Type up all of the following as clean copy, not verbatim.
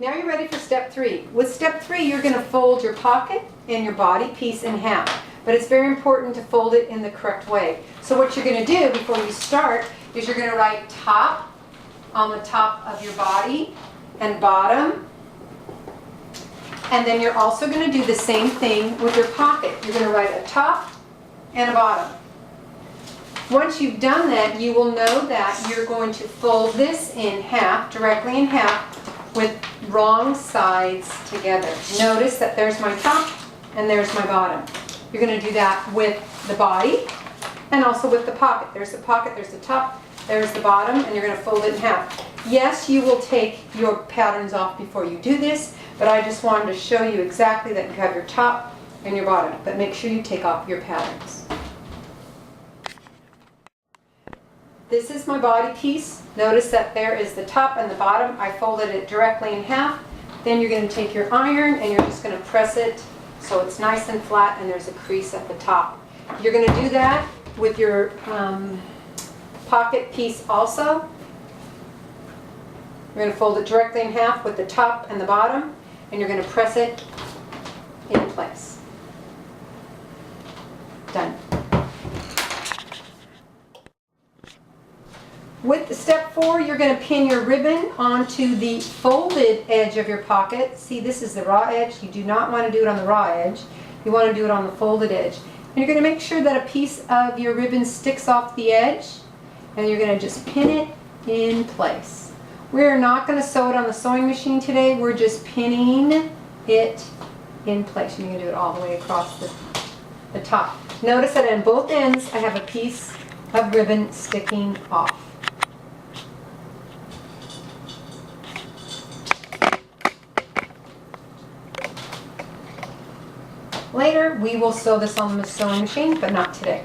Now you're ready for step 3. With step 3, you're going to fold your pocket and your body piece in half. But it's very important to fold it in the correct way. So what you're going to do before you start is you're going to write top on the top of your body and bottom. And then you're also going to do the same thing with your pocket. You're going to write a top and a bottom. Once you've done that, you will know that you're going to fold this in half, directly in half, with wrong sides together. Notice that there's my top and there's my bottom. You're going to do that with the body and also with the pocket. There's the pocket, there's the top, there's the bottom, and you're going to fold it in half. Yes, you will take your patterns off before you do this, but I just wanted to show you exactly that you have your top and your bottom, but make sure you take off your patterns. This is my body piece. Notice that there is the top and the bottom. I folded it directly in half. Then you're going to take your iron and you're just going to press it so it's nice and flat and there's a crease at the top. You're going to do that with your pocket piece also. You're going to fold it directly in half with the top and the bottom, and you're going to press it in place. Done. With the step 4, you're going to pin your ribbon onto the folded edge of your pocket. See, this is the raw edge. You do not want to do it on the raw edge. You want to do it on the folded edge. And you're going to make sure that a piece of your ribbon sticks off the edge, and you're going to just pin it in place. We're not going to sew it on the sewing machine today. We're just pinning it in place. You're going to do it all the way across the top. Notice that on both ends I have a piece of ribbon sticking off. Later, we will sew this on the sewing machine, but not today.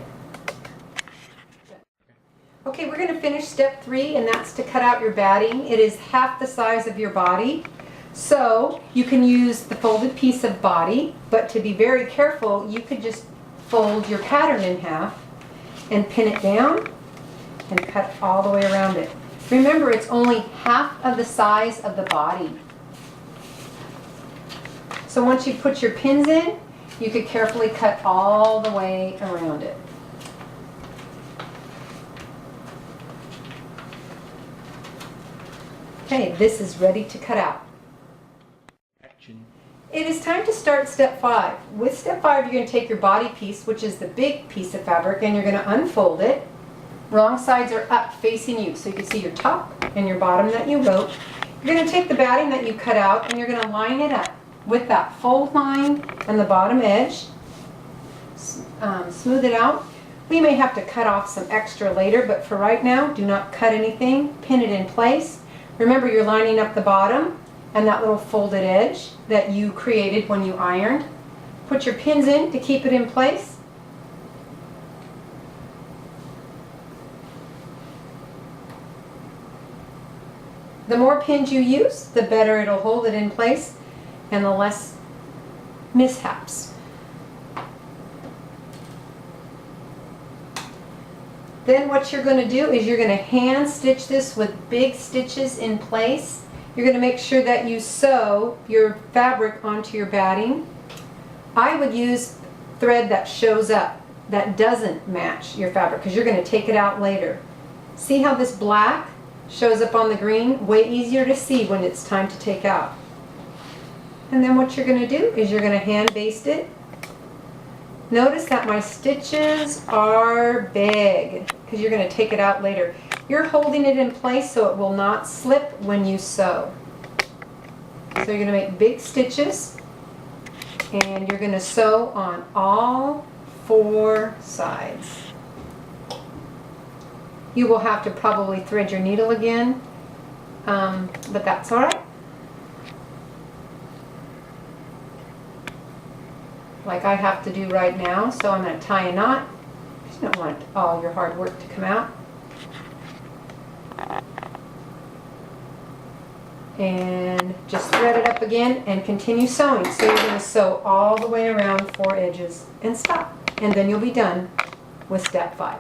Okay, we're going to finish step 3, and that's to cut out your batting. It is half the size of your body. So you can use the folded piece of body, but to be very careful, you could just fold your pattern in half and pin it down and cut all the way around it. Remember, it's only half of the size of the body. So once you put your pins in, you could carefully cut all the way around it. Okay, this is ready to cut out. Action. It is time to start step 5. With step 5, you're going to take your body piece, which is the big piece of fabric, and you're going to unfold it. Wrong sides are up facing you, so you can see your top and your bottom that you wrote. You're going to take the batting that you cut out, and you're going to line it up with that fold line and the bottom edge. Smooth it out. We may have to cut off some extra later, but for right now, do not cut anything. Pin it in place. Remember, you're lining up the bottom and that little folded edge that you created when you ironed. Put your pins in to keep it in place. The more pins you use, the better it'll hold it in place and the less mishaps. Then what you're going to do is you're going to hand stitch this with big stitches in place. You're going to make sure that you sew your fabric onto your batting. I would use thread that shows up, that doesn't match your fabric, because you're going to take it out later. See how this black shows up on the green? Way easier to see when it's time to take out. And then what you're going to do is you're going to hand baste it. Notice that my stitches are big because you're going to take it out later. You're holding it in place so it will not slip when you sew. So you're going to make big stitches and you're going to sew on all 4 sides. You will have to probably thread your needle again, but that's all right. Like I have to do right now, so I'm going to tie a knot. You don't want all your hard work to come out. And just thread it up again and continue sewing. So you're going to sew all the way around 4 edges and stop. And then you'll be done with step 5.